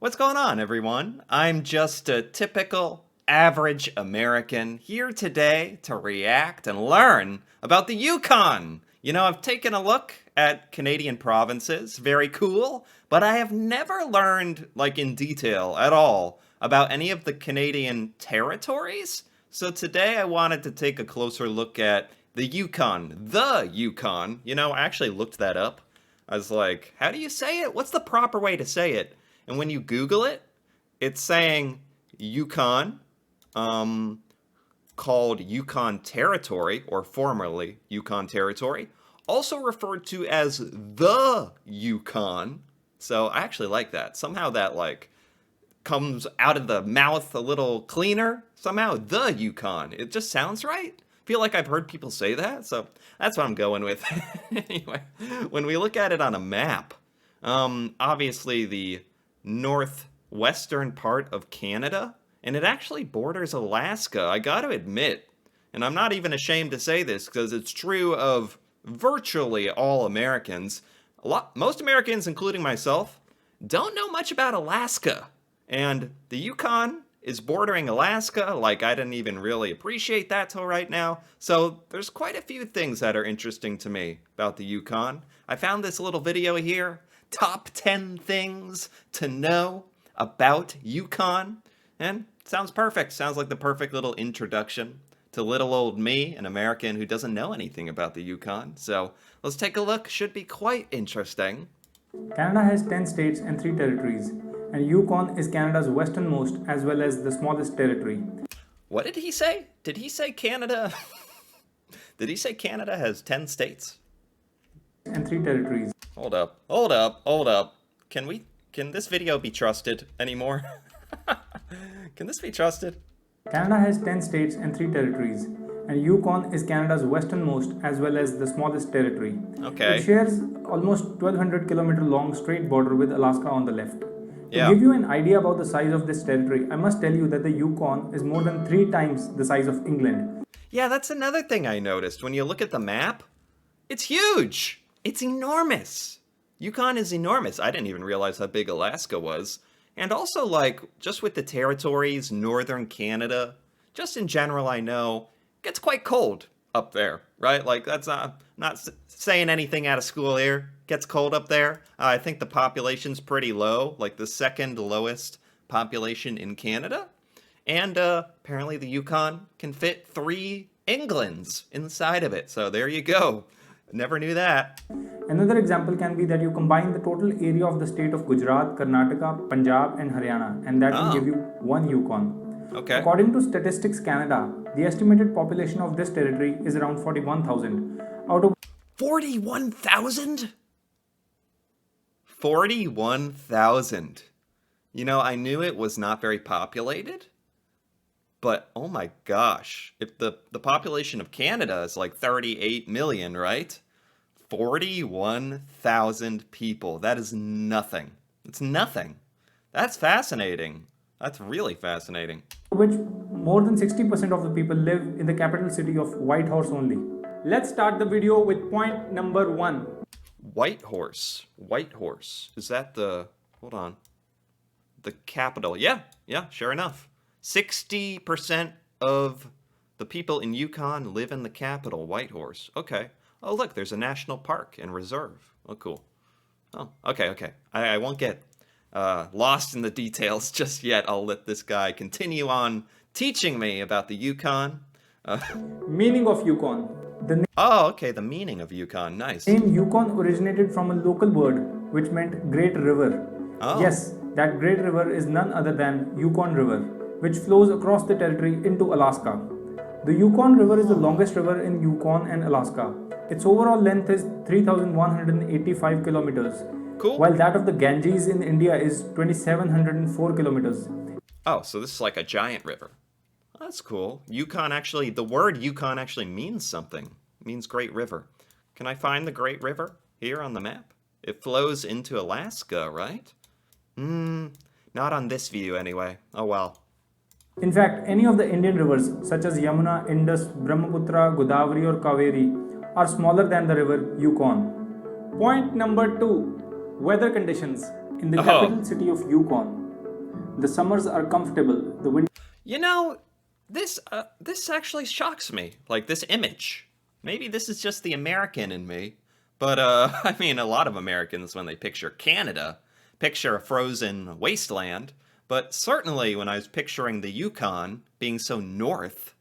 What's going on, everyone? I'm just a typical average American here today to react and learn about the Yukon. I've taken a look at Canadian provinces, very cool, but I have never learned, in detail at all, about any of the Canadian territories. So today I wanted to take a closer look at the Yukon. The Yukon. I actually looked that up. I was like, how do you say it? What's the proper way to say it? And when you Google it, it's saying Yukon, called Yukon Territory, or formerly Yukon Territory, also referred to as the Yukon. So I actually like that. Somehow that, comes out of the mouth a little cleaner. Somehow, the Yukon. It just sounds right. I feel like I've heard people say that, so that's what I'm going with. Anyway, when we look at it on a map, obviously the northwestern part of Canada, and it actually borders Alaska, I gotta admit. And I'm not even ashamed to say this, because it's true of virtually all Americans. Most Americans, including myself, don't know much about Alaska. And the Yukon is bordering Alaska, I didn't even really appreciate that till right now. So there's quite a few things that are interesting to me about the Yukon. I found this little video here, top 10 things to know about Yukon, and it sounds perfect. Sounds like the perfect little introduction to little old me, an American who doesn't know anything about the Yukon. So let's take a look. Should be quite interesting. Canada has 10 states and 3 territories, and Yukon is Canada's westernmost as well as the smallest territory. What did he say? Did he say Canada? Did he say Canada has 10 states? And 3 territories. Hold up. Can this video be trusted anymore? Can this be trusted? Canada has 10 states and 3 territories, and Yukon is Canada's westernmost as well as the smallest territory. Okay. It shares almost 1200 kilometer long straight border with Alaska on the left. Yeah. To give you an idea about the size of this territory, I must tell you that the Yukon is more than 3 times the size of England. Yeah, that's another thing I noticed. When you look at the map, it's huge. It's enormous. Yukon is enormous. I didn't even realize how big Alaska was. And also, just with the territories, northern Canada, just in general, I know, it gets quite cold up there, right? That's not saying anything out of school here. Gets cold up there. I think the population's pretty low, the second lowest population in Canada. And apparently the Yukon can fit 3 Englands inside of it. So there you go. Never knew that. Another example can be that you combine the total area of the state of Gujarat, Karnataka, Punjab and Haryana, and that will give you 1 Yukon. Okay. According to Statistics Canada, the estimated population of this territory is around 41,000. Out of 41,000? 41,000. I knew it was not very populated, but oh my gosh, if the population of Canada is 38 million, right? 41,000 people. That is nothing. It's nothing. That's fascinating. That's really fascinating. Which more than 60% of the people live in the capital city of Whitehorse only. Let's start the video with point number 1. Whitehorse. Is that hold on. The capital. Yeah, sure enough. 60% of the people in Yukon live in the capital, Whitehorse. Okay. Oh, look, there's a national park and reserve. Oh, cool. Oh, okay. I won't get lost in the details just yet. I'll let this guy continue on teaching me about the Yukon. Meaning of Yukon. Oh, okay, the meaning of Yukon. Nice. The name Yukon originated from a local word which meant Great River. Oh. Yes, that Great River is none other than Yukon River, which flows across the territory into Alaska. The Yukon River is the longest river in Yukon and Alaska. Its overall length is 3,185 kilometers. Cool. While that of the Ganges in India is 2,704 kilometers. Oh, so this is like a giant river. That's cool. The word Yukon actually means something. It means Great River. Can I find the Great River here on the map? It flows into Alaska, right? Not on this view anyway. Oh well. In fact, any of the Indian rivers such as Yamuna, Indus, Brahmaputra, Godavari or Kaveri are smaller than the river Yukon. Point number 2. Weather conditions. In the capital city of Yukon, The summers are comfortable. The winter You know, this actually shocks me. Like this image. Maybe this is just the American in me, but I mean, a lot of Americans when they picture Canada, picture a frozen wasteland. But certainly when I was picturing the Yukon being so north,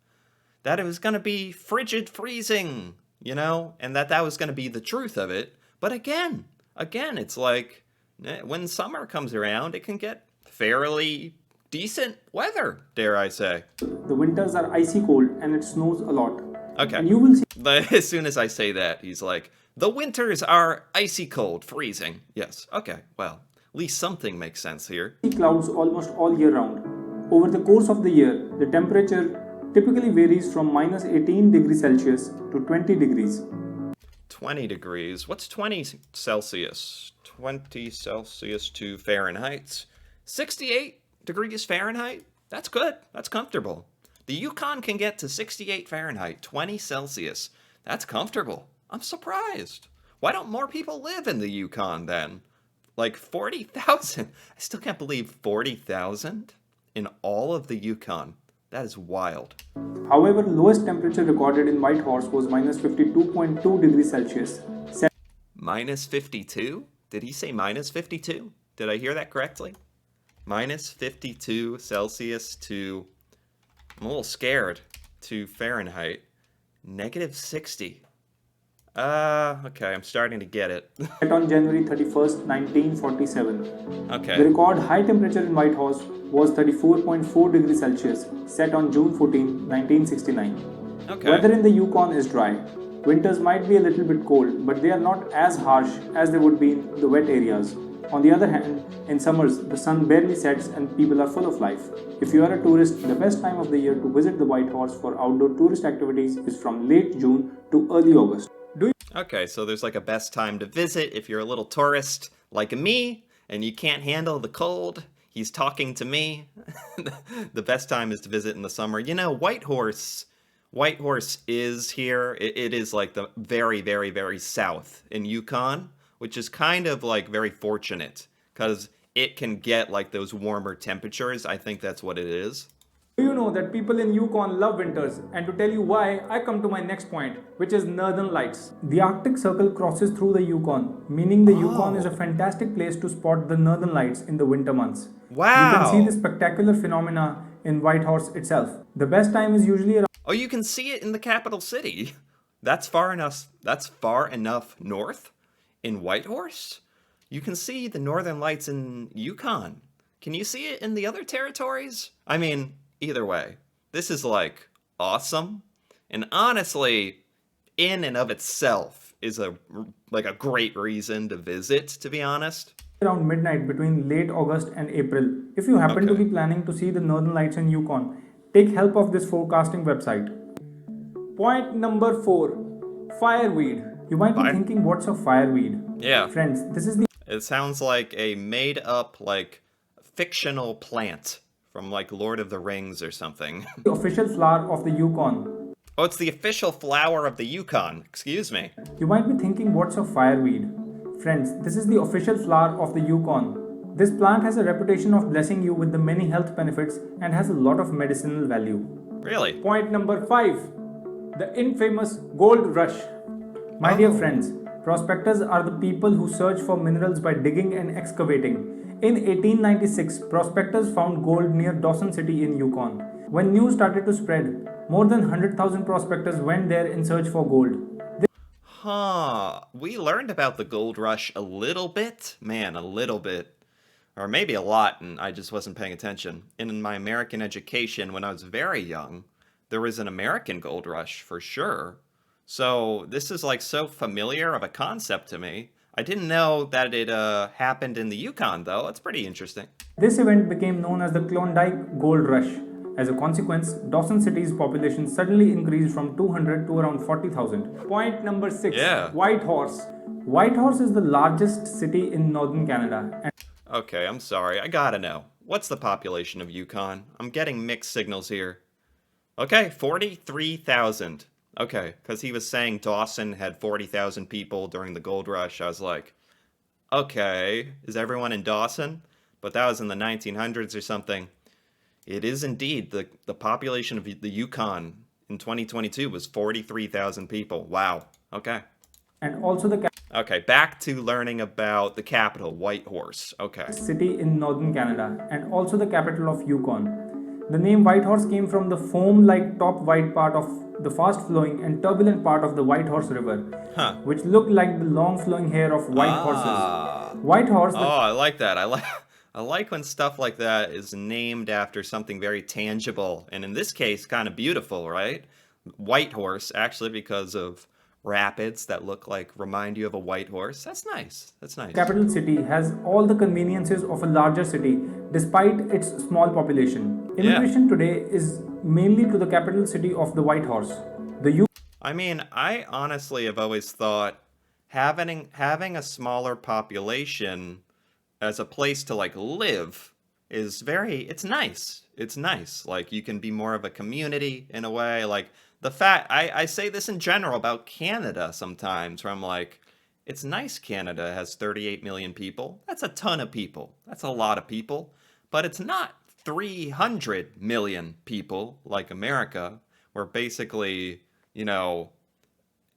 that it was going to be frigid freezing, and that was going to be the truth of it. But again, it's like when summer comes around, it can get fairly decent weather, dare I say. the winters are icy cold and it snows a lot. Okay. And you will see But as soon as I say that, he's like, the winters are icy cold, freezing. Yes, okay, well, at least something makes sense here. clouds almost all year round. Over the course of the year, the temperature typically varies from minus 18 degrees Celsius to 20 degrees. 20 degrees. What's 20 Celsius? 20 Celsius to Fahrenheit. 68 degrees Fahrenheit? That's good. That's comfortable. The Yukon can get to 68 Fahrenheit, 20 Celsius. That's comfortable. I'm surprised. Why don't more people live in the Yukon then? Like 40,000. I still can't believe 40,000 in all of the Yukon. That is wild. However, lowest temperature recorded in Whitehorse was minus 52.2 degrees Celsius. Minus 52? Did he say minus 52? Did I hear that correctly? Minus 52 Celsius to, I'm a little scared, to Fahrenheit. Negative 60. Okay, I'm starting to get it. Set on January 31st, 1947. Okay. The record high temperature in Whitehorse was 34.4 degrees Celsius, set on June 14, 1969. Okay. Weather in the Yukon is dry. Winters might be a little bit cold, but they are not as harsh as they would be in the wet areas. On the other hand, in summers, the sun barely sets and people are full of life. If you are a tourist, the best time of the year to visit the Whitehorse for outdoor tourist activities is from late June to early August. Okay, so there's like a best time to visit if you're a little tourist like me and you can't handle the cold. He's talking to me. The best time is to visit in the summer. Whitehorse is here. It is like the very, very, very south in Yukon, which is kind of like very fortunate because it can get like those warmer temperatures. I think that's what it is. Do you know that people in Yukon love winters? And to tell you why, I come to my next point, which is Northern Lights. The Arctic Circle crosses through the Yukon, meaning the Yukon is a fantastic place to spot the Northern Lights in the winter months. Wow. You can see this spectacular phenomena in Whitehorse itself. The best time is usually around Oh, you can see it in the capital city. That's far enough north in Whitehorse. You can see the Northern Lights in Yukon. Can you see it in the other territories? I mean, either way, this is like awesome. And honestly, in and of itself is a great reason to visit, to be honest. around midnight between late August and April. If you happen to Okay. be planning to see the Northern Lights in Yukon, take help of this forecasting website. Point number 4. Fireweed. You might be Fire- thinking, what's a fireweed? Yeah. Friends, this is the It sounds like a made-up, fictional plant from, Lord of the Rings or something. official flower of the Yukon. Oh, it's the official flower of the Yukon. Excuse me. You might be thinking, what's a fireweed? Friends, this is the official flower of the Yukon. This plant has a reputation of blessing you with the many health benefits and has a lot of medicinal value. Really? Point number 5. The infamous gold rush. My dear friends, prospectors are the people who search for minerals by digging and excavating. In 1896, prospectors found gold near Dawson City in Yukon. When news started to spread, more than 100,000 prospectors went there in search for gold. Huh. We learned about the gold rush a little bit. Man, a little bit. Or maybe a lot, and I just wasn't paying attention. In my American education, when I was very young, there was an American gold rush for sure. So this is so familiar of a concept to me. I didn't know that it happened in the Yukon, though. It's pretty interesting. This event became known as the Klondike Gold Rush. As a consequence, Dawson City's population suddenly increased from 200 to around 40,000. Point number 6. Yeah. Whitehorse. Whitehorse is the largest city in northern Canada. And Okay, I'm sorry. I gotta know. What's the population of Yukon? I'm getting mixed signals here. Okay, 43,000. Okay, because he was saying Dawson had 40,000 people during the gold rush. I was like, okay, is everyone in Dawson? but that was in the 1900s or something. It is indeed the population of the Yukon in 2022 was 43,000 people. Wow. Okay. and also the Okay, back to learning about the capital, Whitehorse. Okay. city in northern Canada, and also the capital of Yukon. The name Whitehorse came from the foam like top white part of the fast flowing and turbulent part of the Whitehorse River, Huh. which looked like the long flowing hair of white Ah. horses. Whitehorse, Oh, I like that. I like when stuff like that is named after something very tangible, and in this case, kind of beautiful, right? Whitehorse, actually, because of rapids that remind you of a white horse. That's nice. That's nice. capital city, has all the conveniences of a larger city despite its small population. Yeah. Immigration today is mainly to the capital city of the Whitehorse. The I mean, I honestly have always thought having a smaller population as a place to live is it's nice. It's nice. Like you can be more of a community in a way. Like the fact I say this in general about Canada sometimes where I'm like, it's nice Canada has 38 million people. That's a ton of people. That's a lot of people. But it's not 300 million people like America, where basically,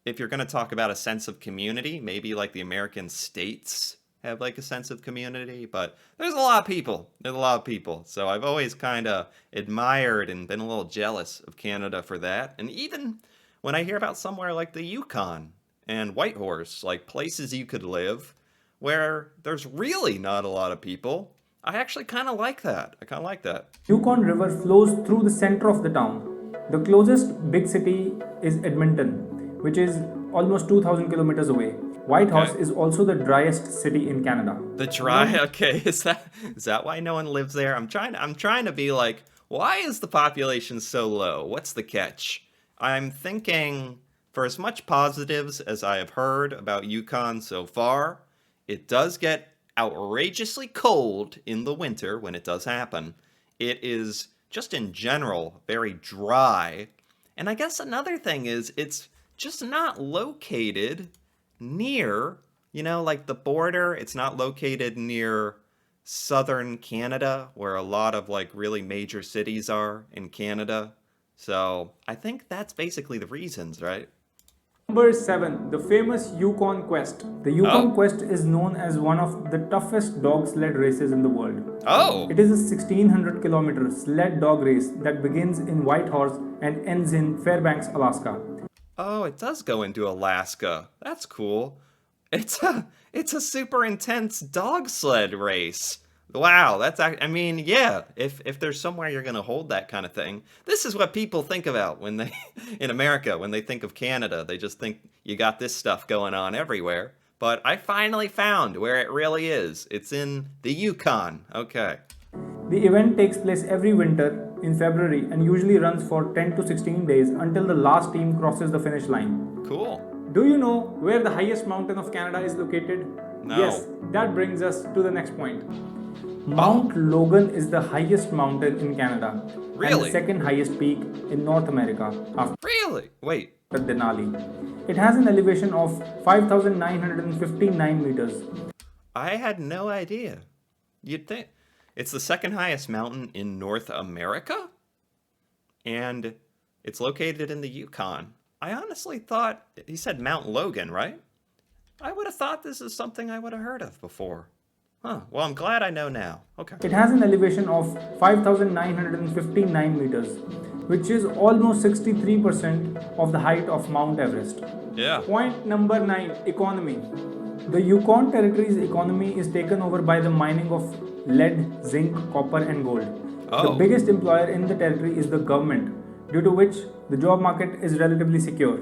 if you're going to talk about a sense of community, maybe like the American states have like a sense of community, but there's a lot of people. There's a lot of people. So I've always kind of admired and been a little jealous of Canada for that. And even when I hear about somewhere like the Yukon and Whitehorse, like places you could live where there's really not a lot of people, I actually kind of like that. I kind of like that. Yukon River flows through the center of the town. The closest big city is Edmonton, which is almost 2,000 kilometers away. Whitehorse Okay. is also the driest city in Canada. The dry, okay, is that why no one lives there? I'm trying to be like, why is the population so low? What's the catch? I'm thinking for as much positives as I have heard about Yukon so far, it does get outrageously cold in the winter when it does happen. It is just in general very dry. And I guess another thing is it's just not located near, like the border. It's not located near southern Canada, where a lot of like really major cities are in Canada. So I think that's basically the reasons, right? Number 7, the famous Yukon Quest. The Oh, Yukon Quest is known as one of the toughest dog sled races in the world. oh, It is a 1600-kilometer sled dog race that begins in Whitehorse and ends in Fairbanks, Alaska. oh! It does go into Alaska. That's cool. It's a super intense dog sled race. Wow, I mean, yeah, if there's somewhere you're going to hold that kind of thing, this is what people think about when they in America, when they think of Canada. They just think you got this stuff going on everywhere. But I finally found where it really is. It's in the Yukon. Okay. The event takes place every winter in February and usually runs for 10 to 16 days until the last team crosses the finish line. Cool. Do you know where the highest mountain of Canada is located? No. Yes, that brings us to the next point. Mount Logan is the highest mountain in Canada and Really? the second highest peak in North America after Really? Wait. Denali. It has an elevation of 5,959 meters. I had no idea. You'd think it's the second highest mountain in North America? And it's located in the Yukon. I honestly thought he said Mount Logan, right? I would have thought this is something I would have heard of before. Huh. Well, I'm glad I know now. Okay. It has an elevation of 5,959 meters, which is almost 63% of the height of Mount Everest. Yeah. Point number 9, economy. The Yukon Territory's economy is taken over by the mining of lead, zinc, copper, and gold. The Oh. biggest employer in the territory is the government, due to which the job market is relatively secure.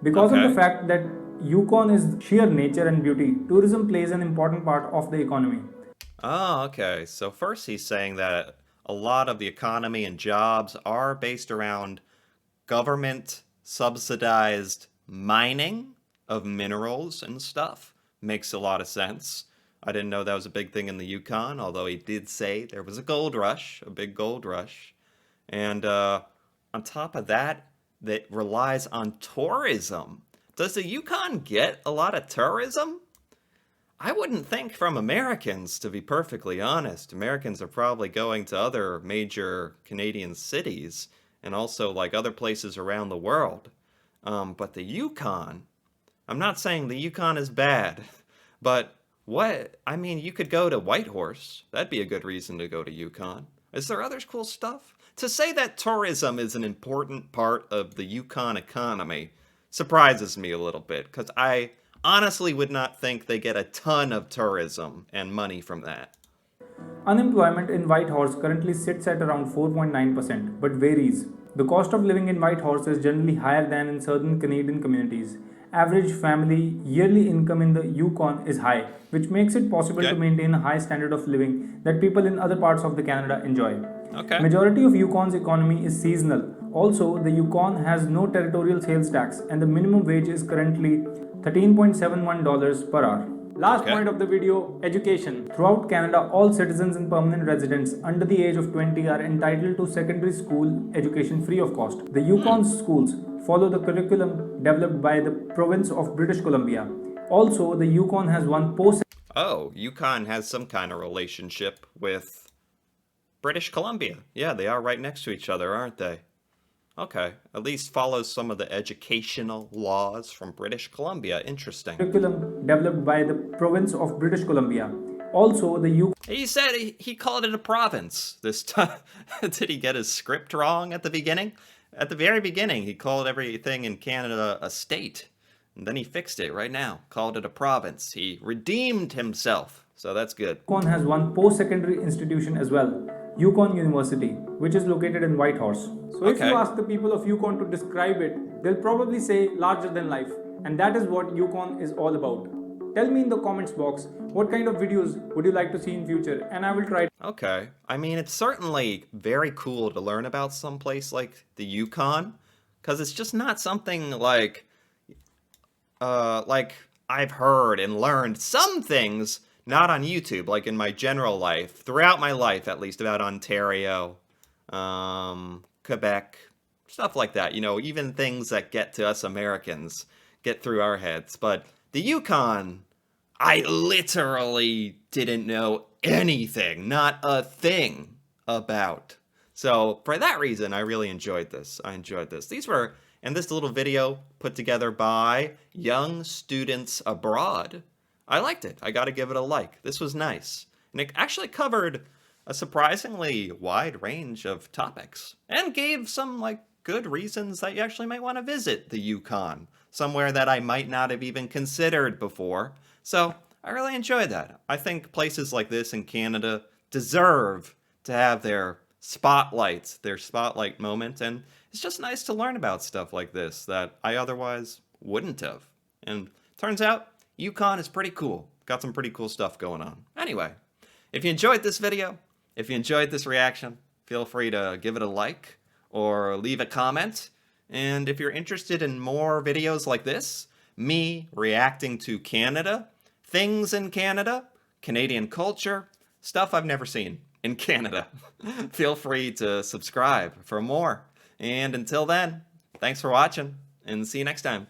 Because of Okay. the fact that Yukon is sheer nature and beauty, tourism plays an important part of the economy. Oh, okay. So first he's saying that a lot of the economy and jobs are based around government subsidized mining of minerals and stuff. Makes a lot of sense. I didn't know that was a big thing in the Yukon, although he did say there was a gold rush, a big gold rush. And on top of that, that relies on tourism. Does the Yukon get a lot of tourism? I wouldn't think from Americans, to be perfectly honest. Americans are probably going to other major Canadian cities and also like other places around the world. But the Yukon, I'm not saying the Yukon is bad, but I mean, you could go to Whitehorse. That'd be a good reason to go to Yukon. Is there other cool stuff? To say that tourism is an important part of the Yukon economy surprises me a little bit, because I honestly would not think they get a ton of tourism and money from that. Unemployment in Whitehorse currently sits at around 4.9%, but varies. The cost of living in Whitehorse is generally higher than in southern Canadian communities. Average family yearly income in the Yukon is high, which makes it possible to Okay. maintain a high standard of living that people in other parts of the Canada enjoy. Okay. Majority of Yukon's economy is seasonal. Also, the Yukon has no territorial sales tax and the minimum wage is currently $13.71 per hour. Last Okay. point of the video, education. Throughout Canada, all citizens and permanent residents under the age of 20 are entitled to secondary school education free of cost. The Yukon schools follow the curriculum developed by the province of British Columbia. Also, the Yukon has one post Oh, Yukon has some kind of relationship with British Columbia. Yeah, they are right next to each other, aren't they? Okay, at least follows some of the educational laws from British Columbia. Interesting. curriculum developed by the province of British Columbia. Also, the Yukon He said he called it a province this time. Did he get his script wrong at the beginning? At the very beginning, he called everything in Canada a state. And then he fixed it right now, called it a province. He redeemed himself. So that's good. Yukon has one post-secondary institution as well, Yukon University, which is located in Whitehorse. So if Okay. you ask the people of Yukon to describe it, they'll probably say larger than life. And that is what Yukon is all about. Tell me in the comments box what kind of videos would you like to see in future, and I will try. Okay. I mean, it's certainly very cool to learn about some place like the Yukon, because it's just not something like I've heard and learned some things not on YouTube, like in my general life, throughout my life at least, about Ontario, Quebec, stuff like that. You know, even things that get to us Americans get through our heads. But the Yukon, I literally didn't know anything, not a thing about. So for that reason, I really enjoyed this. I enjoyed this. These were, and this little video put together by Young Students Abroad. I liked it. I got to give it a like. This was nice. And it actually covered a surprisingly wide range of topics and gave some like good reasons that you actually might want to visit the Yukon, somewhere that I might not have even considered before. So I really enjoyed that. I think places like this in Canada deserve to have their spotlights, their spotlight moment, and it's just nice to learn about stuff like this that I otherwise wouldn't have. And turns out Yukon is pretty cool. Got some pretty cool stuff going on. Anyway, if you enjoyed this video, if you enjoyed this reaction, feel free to give it a like or leave a comment. And if you're interested in more videos like this, me reacting to Canada, things in Canada, Canadian culture, stuff I've never seen in Canada, feel free to subscribe for more. And until then, thanks for watching and see you next time.